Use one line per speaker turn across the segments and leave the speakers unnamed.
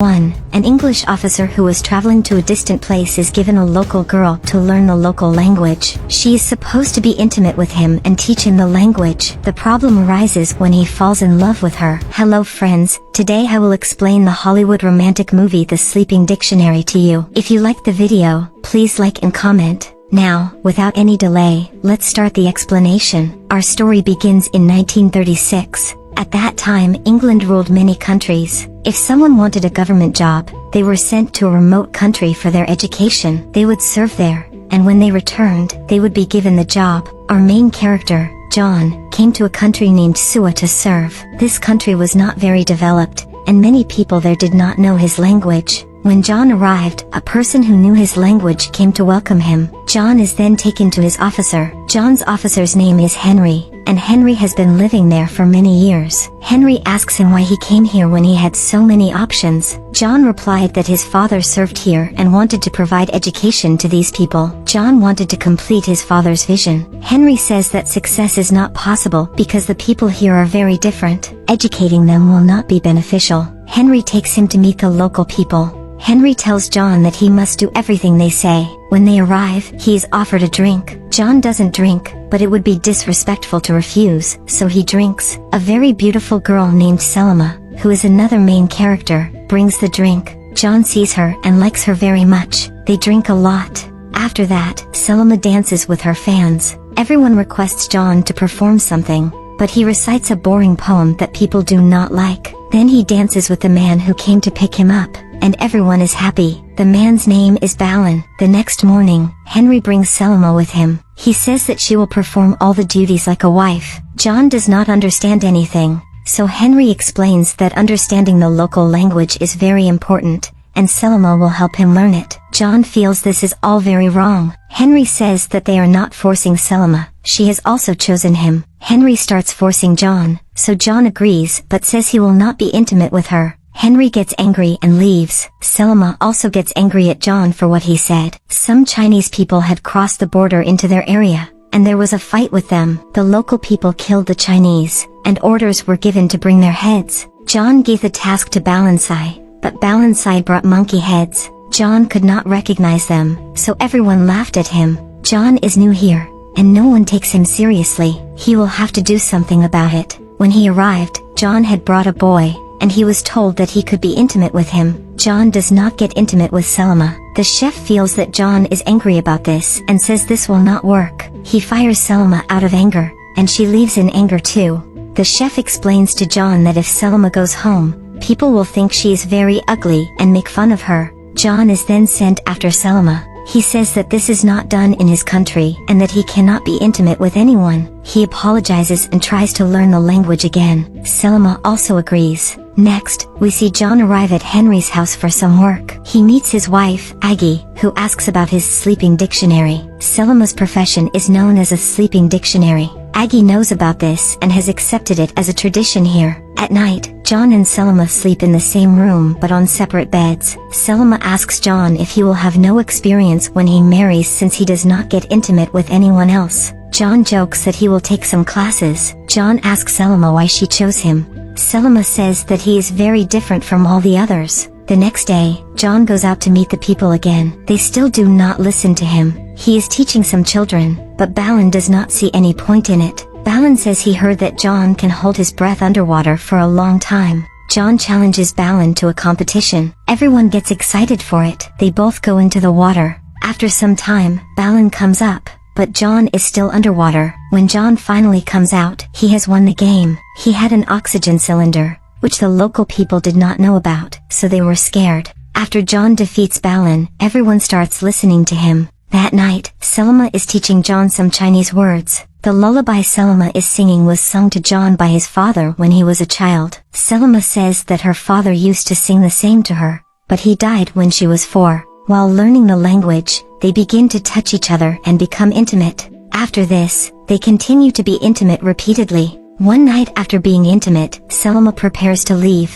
1. An English officer who is traveling to a distant place is given a local girl to learn the local language. She is supposed to be intimate with him and teach him the language. The problem arises when he falls in love with her. Hello friends, today I will explain the Hollywood romantic movie The Sleeping Dictionary to you. If you liked the video, please like and comment. Now, without any delay, let's start the explanation. Our story begins in 1936. At that time, England ruled many countries. If someone wanted a government job, they were sent to a remote country for their education. They would serve there, and when they returned, they would be given the job. Our main character, John, came to a country named Suwa to serve. This country was not very developed, and many people there did not know his language. When John arrived, a person who knew his language came to welcome him. John is then taken to his officer. John's officer's name is Henry, and Henry has been living there for many years. Henry asks him why he came here when he had so many options. John replied that his father served here and wanted to provide education to these people. John wanted to complete his father's vision. Henry says that success is not possible because the people here are very different. Educating them will not be beneficial. Henry takes him to meet the local people. Henry tells John that he must do everything they say. When they arrive, he is offered a drink. John doesn't drink, but it would be disrespectful to refuse, so he drinks. A very beautiful girl named Selma, who is another main character, brings the drink. John sees her and likes her very much. They drink a lot. After that, Selma dances with her fans. Everyone requests John to perform something, but he recites a boring poem that people do not like. Then he dances with the man who came to pick him up, and everyone is happy. The man's name is Balin. The next morning, Henry brings Selma with him. He says that she will perform all the duties like a wife. John does not understand anything, so Henry explains that understanding the local language is very important, and Selma will help him learn it. John feels this is all very wrong. Henry says that they are not forcing Selma. She has also chosen him. Henry starts forcing John, so John agrees but says he will not be intimate with her. Henry gets angry and leaves. Selma also gets angry at John for what he said. Some Chinese people had crossed the border into their area, and there was a fight with them. The local people killed the Chinese, and orders were given to bring their heads. John gave the task to Balansai, but Balansai brought monkey heads. John could not recognize them, so everyone laughed at him. John is new here, and no one takes him seriously. He will have to do something about it. When he arrived, John had brought a boy, and he was told that he could be intimate with him. John does not get intimate with Selma. The chef feels that John is angry about this and says this will not work. He fires Selma out of anger, and she leaves in anger too. The chef explains to John that if Selma goes home, people will think she is very ugly and make fun of her. John is then sent after Selma. He says that this is not done in his country and that he cannot be intimate with anyone. He apologizes and tries to learn the language again. Selma also agrees. Next, we see John arrive at Henry's house for some work. He meets his wife, Aggie, who asks about his sleeping dictionary. Selma's profession is known as a sleeping dictionary. Aggie knows about this and has accepted it as a tradition here. At night, John and Selma sleep in the same room but on separate beds. Selma asks John if he will have no experience when he marries since he does not get intimate with anyone else. John jokes that he will take some classes. John asks Selma why she chose him. Selma says that he is very different from all the others. The next day, John goes out to meet the people again. They still do not listen to him. He is teaching some children, but Balin does not see any point in it. Balin says he heard that John can hold his breath underwater for a long time. John challenges Balin to a competition. Everyone gets excited for it. They both go into the water. After some time, Balin comes up, but John is still underwater. When John finally comes out, he has won the game. He had an oxygen cylinder, which the local people did not know about, so they were scared. After John defeats Balin, everyone starts listening to him. That night, Selma is teaching John some Chinese words. The lullaby Selma is singing was sung to John by his father when he was a child. Selma says that her father used to sing the same to her, but he died when she was 4. While learning the language, they begin to touch each other and become intimate. After this, they continue to be intimate repeatedly. One night after being intimate, Selma prepares to leave.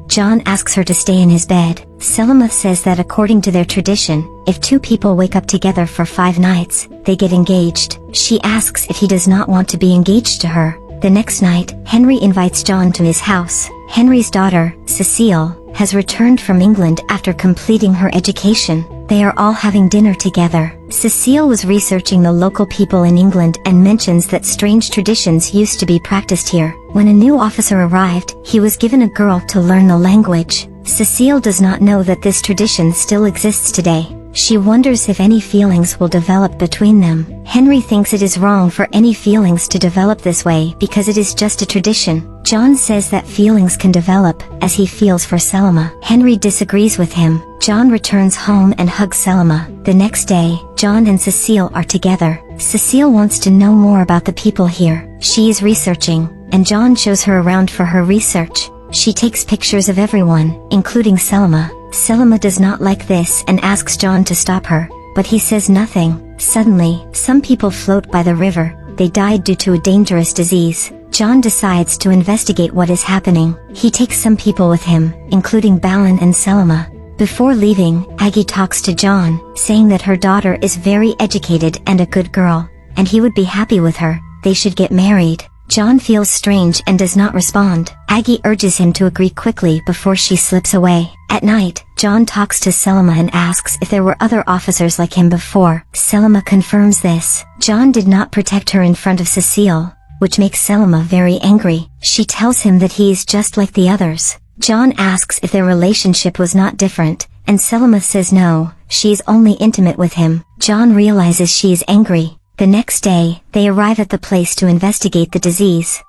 John asks her to stay in his bed. Selma says that according to their tradition, if two people wake up together for 5 nights, they get engaged. She asks if he does not want to be engaged to her. The next night, Henry invites John to his house. Henry's daughter, Cecile, has returned from England after completing her education. They are all having dinner together. Cecile was researching the local people in England and mentions that strange traditions used to be practiced here. When a new officer arrived, he was given a girl to learn the language. Cecile does not know that this tradition still exists today. She wonders if any feelings will develop between them. Henry thinks it is wrong for any feelings to develop this way because it is just a tradition. John says that feelings can develop, as he feels for Selma. Henry disagrees with him. John returns home and hugs Selma. The next day, John and Cecile are together. Cecile wants to know more about the people here. She is researching, and John shows her around for her research. She takes pictures of everyone, including Selma. Selma does not like this and asks John to stop her, but he says nothing. Suddenly, some people float by the river. They died due to a dangerous disease. John decides to investigate what is happening. He takes some people with him, including Balin and Selma. Before leaving, Aggie talks to John, saying that her daughter is very educated and a good girl, and he would be happy with her. They should get married. John feels strange and does not respond. Aggie urges him to agree quickly before she slips away. At night, John talks to Selma and asks if there were other officers like him before. Selma confirms this. John did not protect her in front of Cecile, which makes Selma very angry. She tells him that he is just like the others. John asks if their relationship was not different, and Selma says no, she is only intimate with him. John realizes she is angry. The next day, they arrive at the place to investigate the disease.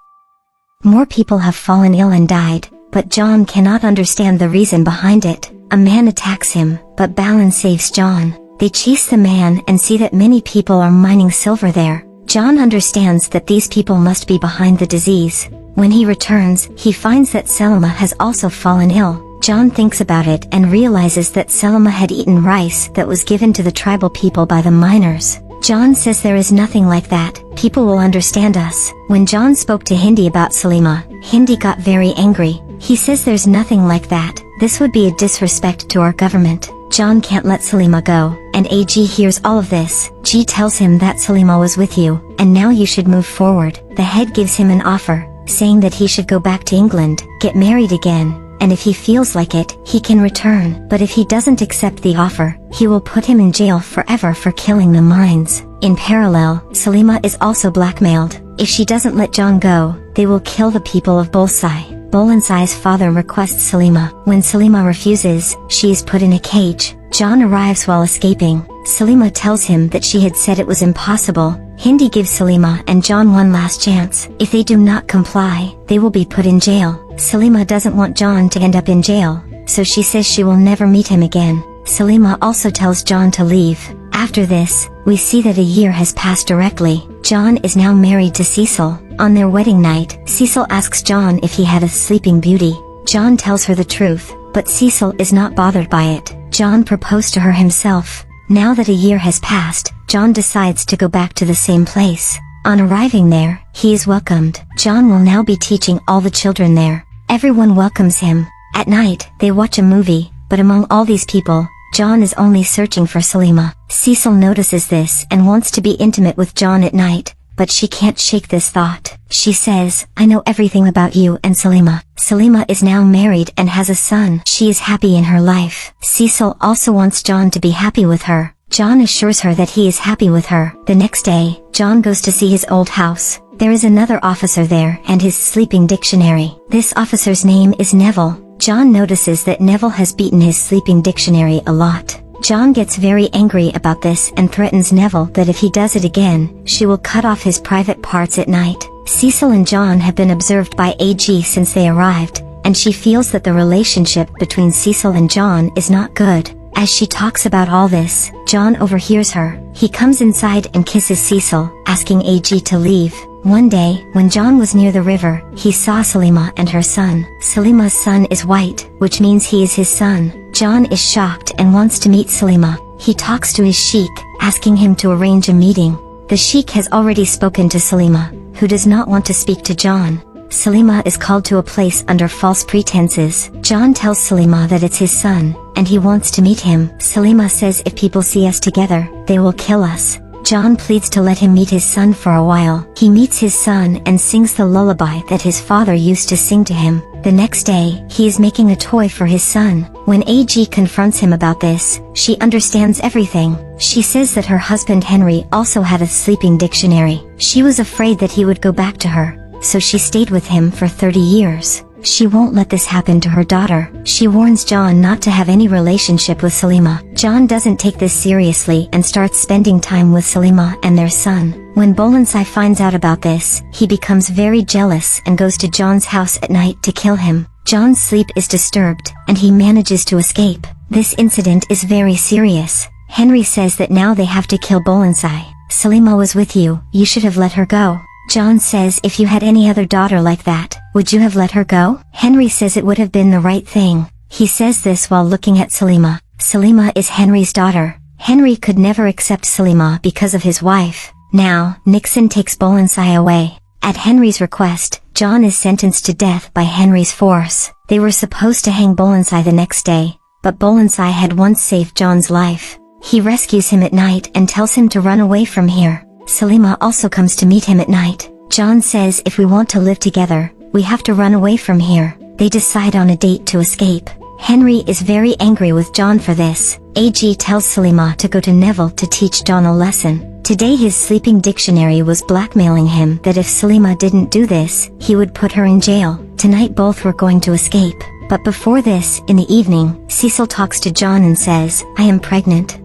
More people have fallen ill and died, but John cannot understand the reason behind it. A man attacks him, but Balin saves John. They chase the man and see that many people are mining silver there. John understands that these people must be behind the disease. When he returns, he finds that Selma has also fallen ill. John thinks about it and realizes that Selma had eaten rice that was given to the tribal people by the miners. John says there is nothing like that. People will understand us. When John spoke to Hindi about Selima, Hindi got very angry. He says there's nothing like that. This would be a disrespect to our government. John can't let Selima go, and AG hears all of this. G tells him that Selima was with you, and now you should move forward. The head gives him an offer, saying that he should go back to England, get married again, and if he feels like it, he can return. But if he doesn't accept the offer, he will put him in jail forever for killing the mines. In parallel, Selima is also blackmailed. If she doesn't let John go, they will kill the people of Bolsai. Bolensai's father requests Selima. When Selima refuses, she is put in a cage. John arrives while escaping. Selima tells him that she had said it was impossible. Hindi gives Selima and John one last chance. If they do not comply, they will be put in jail. Selima doesn't want John to end up in jail, so she says she will never meet him again. Selima also tells John to leave. After this, we see that a year has passed directly. John is now married to Cecil. On their wedding night, Cecil asks John if he had a sleeping beauty. John tells her the truth, but Cecil is not bothered by it. John proposed to her himself. Now that a year has passed, John decides to go back to the same place. On arriving there, he is welcomed. John will now be teaching all the children there. Everyone welcomes him. At night, they watch a movie, but among all these people, John is only searching for Selima. Cecil notices this and wants to be intimate with John at night, but she can't shake this thought. She says, I know everything about you and Selima. Selima is now married and has a son. She is happy in her life. Cecil also wants John to be happy with her. John assures her that he is happy with her. The next day, John goes to see his old house. There is another officer there and his sleeping dictionary. This officer's name is Neville. John notices that Neville has beaten his sleeping dictionary a lot. John gets very angry about this and threatens Neville that if he does it again, she will cut off his private parts at night. Cecil and John have been observed by AG since they arrived, and she feels that the relationship between Cecil and John is not good. As she talks about all this, John overhears her. He comes inside and kisses Cecil, asking AG to leave. One day, when John was near the river, he saw Selima and her son. Selima's son is white, which means he is his son. John is shocked and wants to meet Selima. He talks to his sheikh, asking him to arrange a meeting. The sheikh has already spoken to Selima, who does not want to speak to John. Selima is called to a place under false pretenses. John tells Selima that it's his son, and he wants to meet him. Selima says if people see us together, they will kill us. John pleads to let him meet his son for a while. He meets his son and sings the lullaby that his father used to sing to him. The next day, he is making a toy for his son. When AG confronts him about this, she understands everything. She says that her husband Henry also had a sleeping dictionary. She was afraid that he would go back to her, so she stayed with him for 30 years. She won't let this happen to her daughter. She warns John not to have any relationship with Salima. John doesn't take this seriously and starts spending time with Salima and their son. When Bolansai finds out about this, he becomes very jealous and goes to John's house at night to kill him. John's sleep is disturbed, and he manages to escape. This incident is very serious. Henry says that now they have to kill Bolansai. Salima was with you, you should have let her go. John says if you had any other daughter like that, would you have let her go? Henry says it would have been the right thing. He says this while looking at Salima. Salima is Henry's daughter. Henry could never accept Salima because of his wife. Now, Nixon takes Bolansai away. At Henry's request, John is sentenced to death by Henry's force. They were supposed to hang Bolansai the next day, but Bolansai had once saved John's life. He rescues him at night and tells him to run away from here. Salima also comes to meet him at night. John says if we want to live together, we have to run away from here. They decide on a date to escape. Henry is very angry with John for this. AG tells Salima to go to Neville to teach John a lesson. Today his sleeping dictionary was blackmailing him that if Salima didn't do this, he would put her in jail. Tonight both were going to escape. But before this, in the evening, Cecil talks to John and says, "I am pregnant."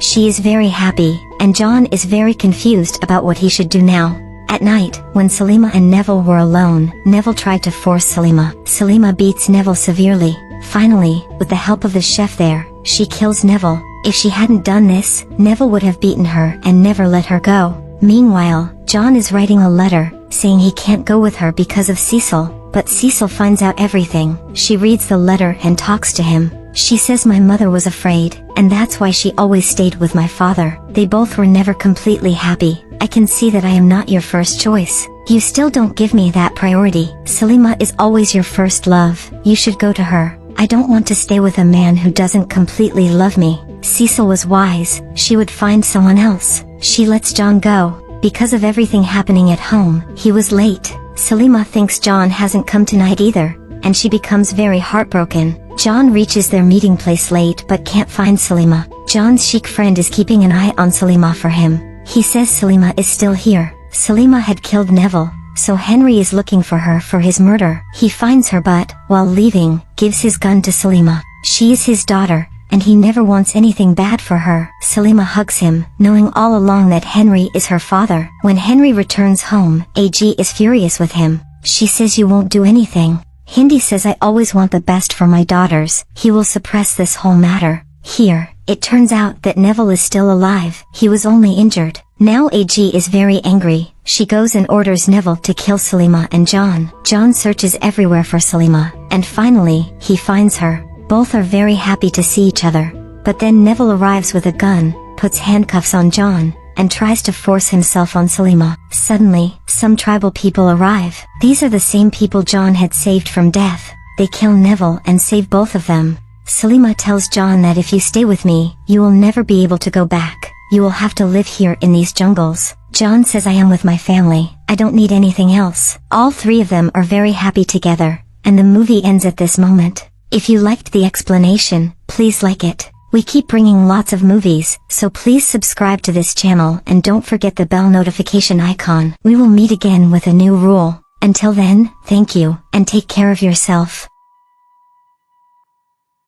She is very happy, and John is very confused about what he should do now. At night, when Salima and Neville were alone, Neville tried to force Salima. Salima beats Neville severely. Finally, with the help of the chef there, she kills Neville. If she hadn't done this, Neville would have beaten her and never let her go. Meanwhile, John is writing a letter, saying he can't go with her because of Cecil, but Cecil finds out everything. She reads the letter and talks to him. She says my mother was afraid, and that's why she always stayed with my father. They both were never completely happy. I can see that I am not your first choice. You still don't give me that priority. Salima is always your first love. You should go to her. I don't want to stay with a man who doesn't completely love me. Cecil was wise. She would find someone else. She lets John go. Because of everything happening at home, he was late. Salima thinks John hasn't come tonight either, and she becomes very heartbroken. John reaches their meeting place late but can't find Salima. John's chic friend is keeping an eye on Salima for him. He says Salima is still here. Salima had killed Neville, so Henry is looking for her for his murder. He finds her but, while leaving, gives his gun to Salima. She is his daughter, and he never wants anything bad for her. Salima hugs him, knowing all along that Henry is her father. When Henry returns home, AG is furious with him. She says you won't do anything. Hindi says I always want the best for my daughters. He will suppress this whole matter. Here, it turns out that Neville is still alive. He was only injured. Now AG is very angry. She goes and orders Neville to kill Salima and John. John searches everywhere for Salima, and finally, he finds her. Both are very happy to see each other. But then Neville arrives with a gun, puts handcuffs on John, and tries to force himself on Salima. Suddenly, some tribal people arrive. These are the same people John had saved from death. They kill Neville and save both of them. Salima tells John that if you stay with me, you will never be able to go back. You will have to live here in these jungles. John says I am with my family. I don't need anything else. All three of them are very happy together, and the movie ends at this moment. If you liked the explanation, please like it. We keep bringing lots of movies, so please subscribe to this channel and don't forget the bell notification icon. We will meet again with a new rule. Until then, thank you, and take care of yourself.